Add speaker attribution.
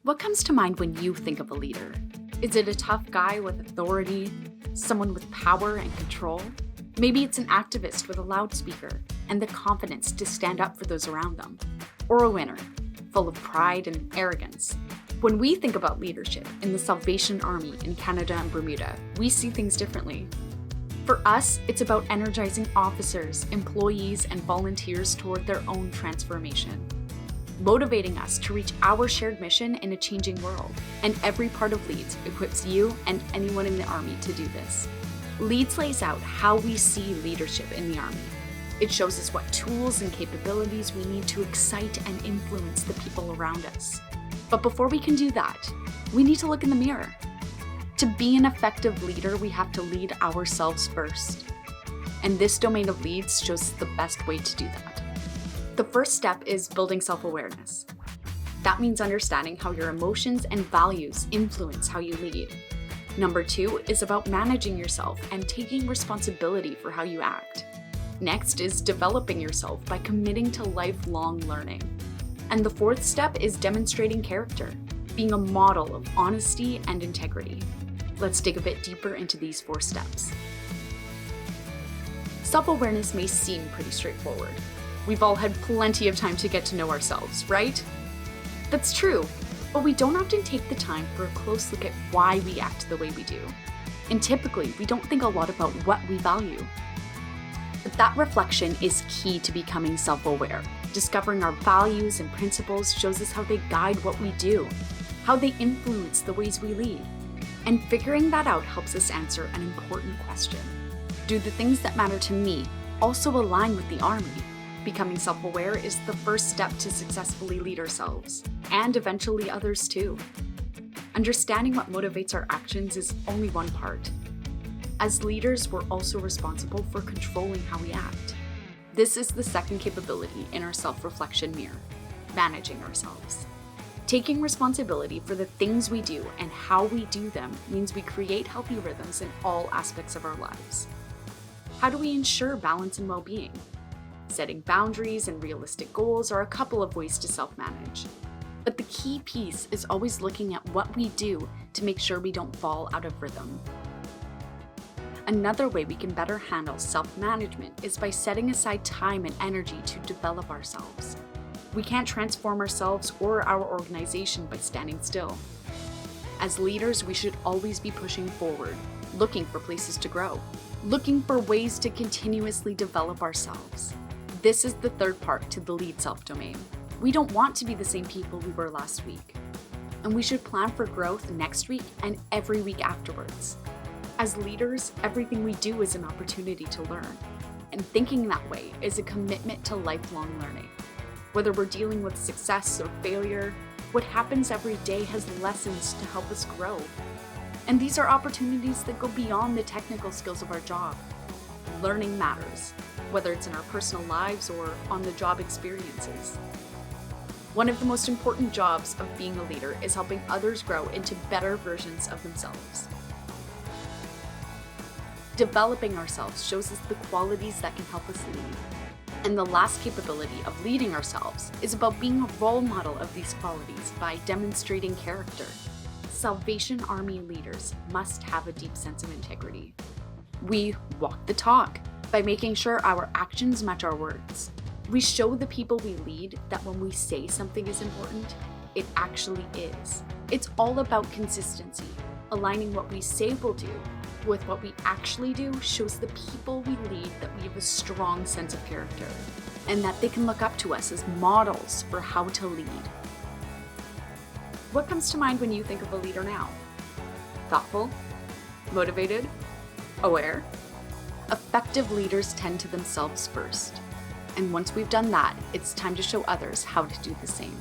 Speaker 1: What comes to mind when you think of a leader? Is it a tough guy with authority? Someone with power and control? Maybe it's an activist with a loudspeaker and the confidence to stand up for those around them. Or a winner, full of pride and arrogance. When we think about leadership in the Salvation Army in Canada and Bermuda, we see things differently. For us, it's about energizing officers, employees, and volunteers toward their own transformation, motivating us to reach our shared mission in a changing world. And every part of Leads equips you and anyone in the Army to do this. Leads lays out how we see leadership in the Army. It shows us what tools and capabilities we need to excite and influence the people around us. But before we can do that, we need to look in the mirror. To be an effective leader, we have to lead ourselves first. And this domain of Leads shows us the best way to do that. The first step is building self-awareness. That means understanding how your emotions and values influence how you lead. Number 2 is about managing yourself and taking responsibility for how you act. Next is developing yourself by committing to lifelong learning. And the fourth step is demonstrating character, being a model of honesty and integrity. Let's dig a bit deeper into these 4 steps. Self-awareness may seem pretty straightforward. We've all had plenty of time to get to know ourselves, right? That's true, but we don't often take the time for a close look at why we act the way we do. And typically, we don't think a lot about what we value. But that reflection is key to becoming self-aware. Discovering our values and principles shows us how they guide what we do, how they influence the ways we lead. And figuring that out helps us answer an important question. Do the things that matter to me also align with the Army? Becoming self-aware is the first step to successfully lead ourselves, and eventually others too. Understanding what motivates our actions is only one part. As leaders, we're also responsible for controlling how we act. This is the second capability in our self-reflection mirror, managing ourselves. Taking responsibility for the things we do and how we do them means we create healthy rhythms in all aspects of our lives. How do we ensure balance and well-being? Setting boundaries and realistic goals are a couple of ways to self-manage. But the key piece is always looking at what we do to make sure we don't fall out of rhythm. Another way we can better handle self-management is by setting aside time and energy to develop ourselves. We can't transform ourselves or our organization by standing still. As leaders, we should always be pushing forward, looking for places to grow, looking for ways to continuously develop ourselves. This is the third part to the lead self domain. We don't want to be the same people we were last week. And we should plan for growth next week and every week afterwards. As leaders, everything we do is an opportunity to learn. And thinking that way is a commitment to lifelong learning. Whether we're dealing with success or failure, what happens every day has lessons to help us grow. And these are opportunities that go beyond the technical skills of our job. Learning matters, whether it's in our personal lives or on-the-job experiences. One of the most important jobs of being a leader is helping others grow into better versions of themselves. Developing ourselves shows us the qualities that can help us lead. And the last capability of leading ourselves is about being a role model of these qualities by demonstrating character. Salvation Army leaders must have a deep sense of integrity. We walk the talk by making sure our actions match our words. We show the people we lead that when we say something is important, it actually is. It's all about consistency. Aligning what we say we'll do with what we actually do shows the people we lead that we have a strong sense of character and that they can look up to us as models for how to lead. What comes to mind when you think of a leader now? Thoughtful? Motivated? Aware? Effective leaders tend to themselves first. And once we've done that, it's time to show others how to do the same.